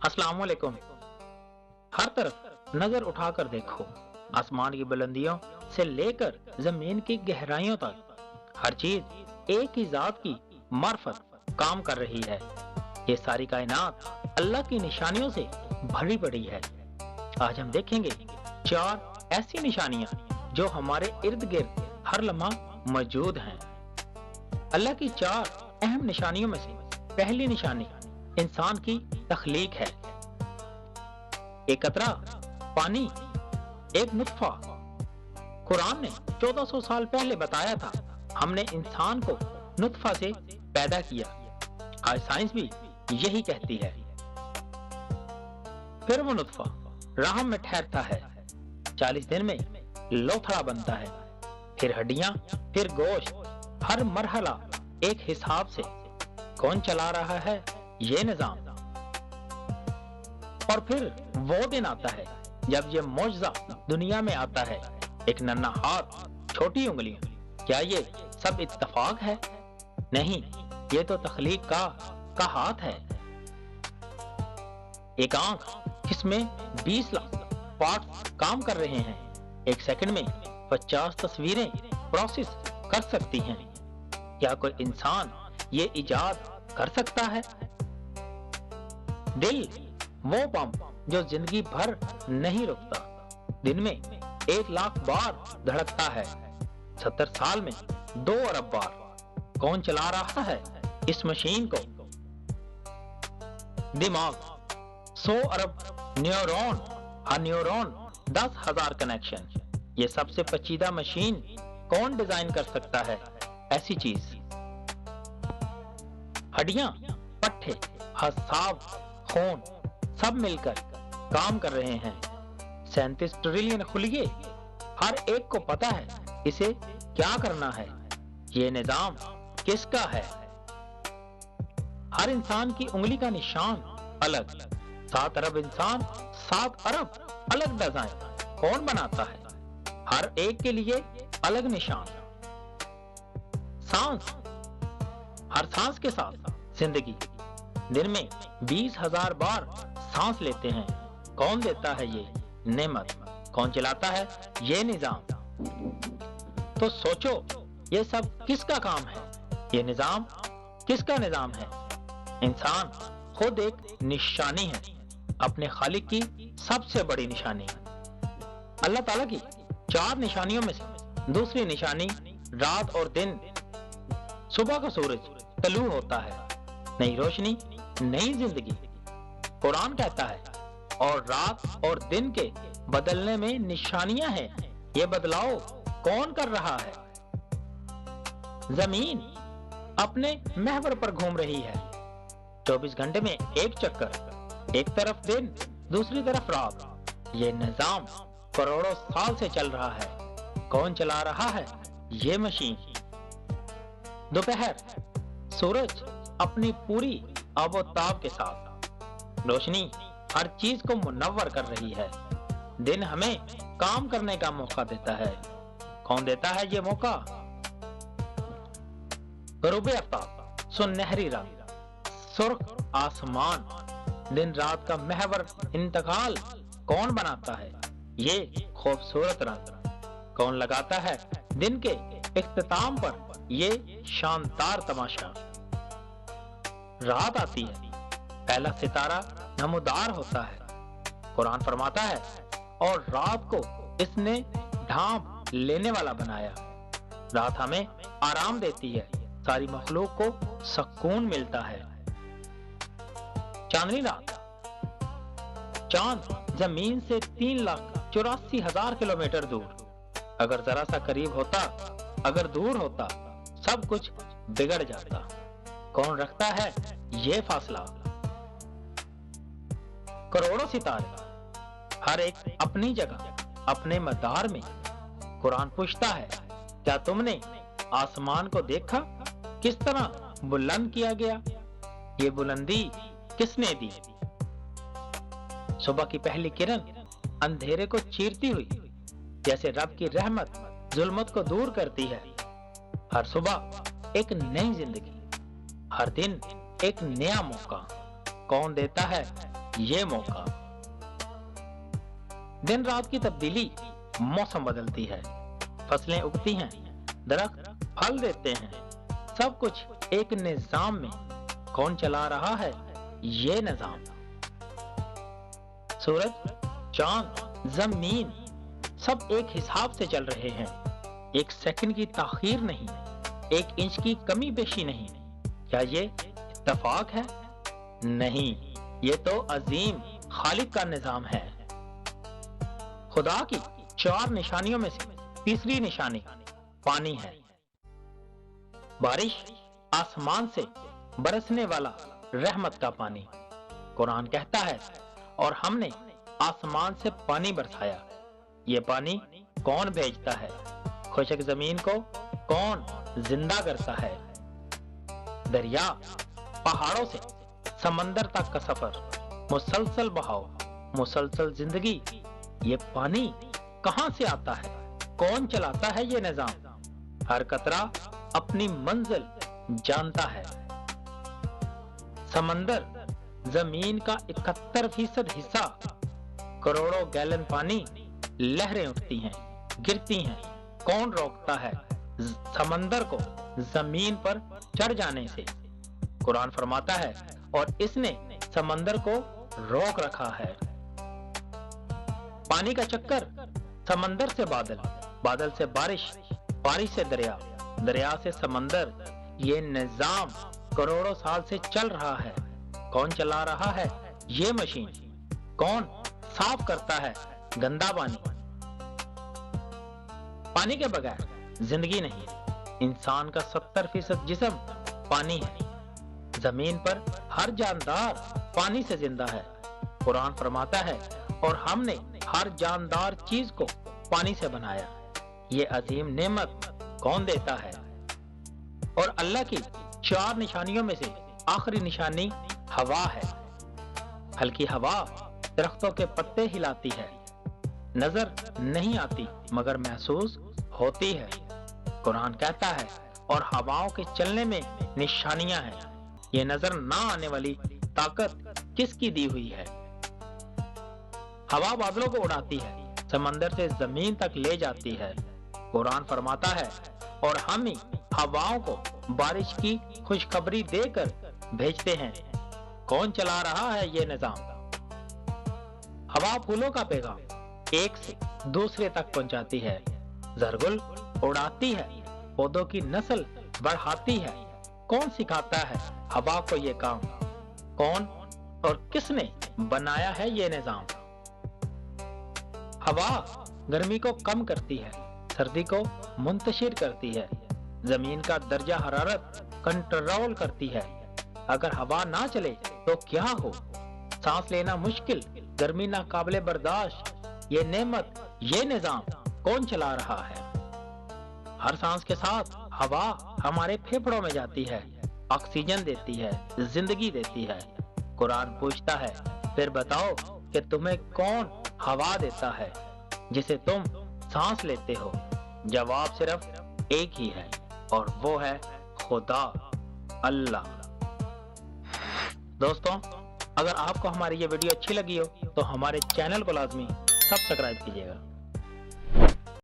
अस्सलाम वालेकुम। हर तरफ नजर उठाकर देखो, आसमान की बुलंदियों से लेकर जमीन की गहराइयों तक हर चीज एक ही जात की मार्फत काम कर रही है। ये सारी कायनात अल्लाह की निशानियों से भरी पड़ी है। आज हम देखेंगे चार ऐसी निशानियां जो हमारे इर्द गिर्द हर लम्हा मौजूद हैं। अल्लाह की चार अहम निशानियों में से पहली निशानी इंसान की तख्लीक है। एक कतरा पानी, एक नुत्फा। कुरान ने 1400 साल पहले बताया था, हमने इंसान को नुत्फा से पैदा किया। आज साइंस भी यही कहती है। फिर वो नुत्फा रहम में ठहरता है, 40 दिन में लोथड़ा बनता है, फिर हड्डियां, फिर गोश्त, हर मरहला एक हिसाब से। कौन चला रहा है ये निजाम? और फिर वो दिन आता है जब ये मौजज़ा दुनिया में आता है, एक नन्हा हाथ, छोटी उंगलियां। क्या ये सब इत्तफाक है? नहीं, ये तो तख्लीक का हाथ है। एक आंख जिसमें 20 लाख पार्ट्स काम कर रहे हैं, एक सेकंड में 50 तस्वीरें प्रोसेस कर सकती हैं। क्या कोई इंसान ये इजाद कर सकता है? दिल, वो पंप जो जिंदगी भर नहीं रुकता, दिन में 1 लाख बार धड़कता है, 70 साल में 2 अरब बार। कौन चला रहा है इस मशीन को? दिमाग, 100 अरब न्यूरॉन, हर न्यूरॉन 10,000 कनेक्शन। ये सबसे पेचीदा मशीन कौन डिजाइन कर सकता है ऐसी चीज? हड्डियां, पट्टे, हसाब, खून सब मिलकर काम कर रहे हैं। 37 ट्रिलियन खुलिये, हर एक को पता है इसे क्या करना है। ये निजाम किसका है? हर इंसान की उंगली का निशान अलग। 7 अरब इंसान, 7 अरब अलग डिजाइन। कौन बनाता है? हर एक के लिए अलग निशान। सांस, हर सांस के साथ जिंदगी। दिन में 20,000 बार सांस लेते हैं। कौन देता है ये नेमत? कौन चलाता है ये निजाम? तो सोचो, ये सब किसका काम है? ये निजाम किसका निजाम है? इंसान खुद एक निशानी है, अपने खालिक की सबसे बड़ी निशानी। अल्लाह ताला की 4 निशानियों में से दूसरी निशानी रात और दिन। सुबह का सूरज तलू होता है, नई रोशनी, नई जिंदगी। कुरान कहता है, और रात और दिन के बदलने में निशानियां हैं। ये बदलाव कौन कर रहा है? जमीन अपने महवर पर घूम रही है, 24 घंटे में एक चक्कर। एक तरफ दिन, दूसरी तरफ रात। ये निजाम करोड़ों साल से चल रहा है। कौन चला रहा है ये मशीन? दोपहर, सूरज अपनी पूरी आबोताब के साथ। रोशनी हर चीज को मुनव्वर कर रही है। दिन हमें काम करने का मौका देता है। कौन देता है ये मौका? गरूबे आफ्ताब, सुनहरी रात, सुर्ख आसमान, दिन रात का महवर इंतकाल। कौन बनाता है ये खूबसूरत रंग? कौन लगाता है दिन के इख्तिताम पर ये शानदार तमाशा? रात आती है, पहला सितारा नमूदार होता है। कुरान फरमाता है, और रात को इसने ढांप लेने वाला बनाया। रात हमें आराम देती है, सारी मखलूक को सुकून मिलता है। चांदनी रात, चांद जमीन से 3,84,000 किलोमीटर दूर। अगर जरा सा करीब होता, अगर दूर होता, सब कुछ बिगड़ जाता। कौन रखता है ये फासला? करोड़ों सितारे, हर एक अपनी जगह, अपने मदार में। कुरान पूछता है, क्या तुमने आसमान को देखा किस तरह बुलंद किया गया? ये बुलंदी किसने दी? सुबह की पहली किरण अंधेरे को चीरती हुई, जैसे रब की रहमत जुल्मत को दूर करती है। हर सुबह एक नई जिंदगी, हर दिन एक नया मौका। कौन देता है ये मौका। दिन रात की तब्दीली, मौसम बदलती है, फसलें उगती हैं, दरख्त फल देते हैं, सब कुछ एक निजाम में। कौन चला रहा है ये निजाम? सूरज, चांद, जमीन सब एक हिसाब से चल रहे हैं। एक सेकंड की ताखीर नहीं, एक इंच की कमी पेशी नहीं। क्या ये इत्तफाक है? नहीं, ये तो अजीम खालिक का निजाम है। खुदा की 4 निशानियों में से तीसरी निशानी पानी है। बारिश आसमान से बरसने वाला रहमत का पानी। कुरान कहता है, और हमने आसमान से पानी बरसाया। ये पानी कौन भेजता है? खुशक जमीन को कौन जिंदा करता है? दरिया, पहाड़ों से समंदर तक का सफर, मुसलसल बहाव, मुसलसल जिंदगी। ये पानी कहां से आता है? कौन चलाता है ये निजाम? हर कतरा अपनी मंजिल जानता है। समंदर जमीन का 71% हिस्सा, करोड़ों गैलन पानी, लहरें उठती हैं, गिरती हैं। कौन रोकता है समंदर को जमीन पर चढ़ जाने से? कुरान फरमाता है, और इसने समंदर को रोक रखा है। पानी का चक्कर, समंदर से बादल, बादल से बारिश, बारिश से दरिया, दरिया से समंदर। ये निजाम करोड़ों साल से चल रहा है। कौन चला रहा है ये मशीन? कौन साफ करता है गंदा पानी? पानी के बगैर जिंदगी नहीं। इंसान का 70% जिस्म पानी है। जमीन पर हर जानदार पानी से जिंदा है। कुरान फरमाता है, और हमने हर जानदार चीज को पानी से बनाया। ये अजीम नेमत कौन देता है? और अल्लाह की 4 निशानियों में से आखिरी निशानी हवा है। हल्की हवा दरख्तों के पत्ते हिलाती है। नजर नहीं आती मगर महसूस होती है। कुरान कहता है, और हवाओं के चलने में निशानियां हैं। ये नजर ना आने वाली ताकत किसकी दी हुई है? हवा बादलों को उड़ाती है, समंदर से जमीन तक ले जाती है। कुरान फरमाता है, और हम ही हवाओं को बारिश की खुशखबरी देकर भेजते हैं। कौन चला रहा है ये निजाम? हवा फूलों का पैगाम एक से दूसरे तक पहुंचाती है। जरगुल उड़ाती है, पौधों की नस्ल बढ़ाती है। कौन सिखाता है हवा को ये काम? कौन और किसने बनाया है ये निजाम? हवा गर्मी को कम करती है, सर्दी को मुंतशिर करती है, जमीन का दर्जा हरारत कंट्रोल करती है। अगर हवा ना चले तो क्या हो? सांस लेना मुश्किल, गर्मी ना काबिले बर्दाश्त। ये नेमत, ये निजाम कौन चला रहा है? हर सांस के साथ हवा हमारे फेफड़ों में जाती है, ऑक्सीजन देती है, जिंदगी देती है। कुरान पूछता है, फिर बताओ कि तुम्हें कौन हवा देता है जिसे तुम सांस लेते हो? जवाब सिर्फ एक ही है, और वो है खुदा, अल्लाह। दोस्तों, अगर आपको हमारी ये वीडियो अच्छी लगी हो तो हमारे चैनल को लाजमी सब्सक्राइब कीजिएगा।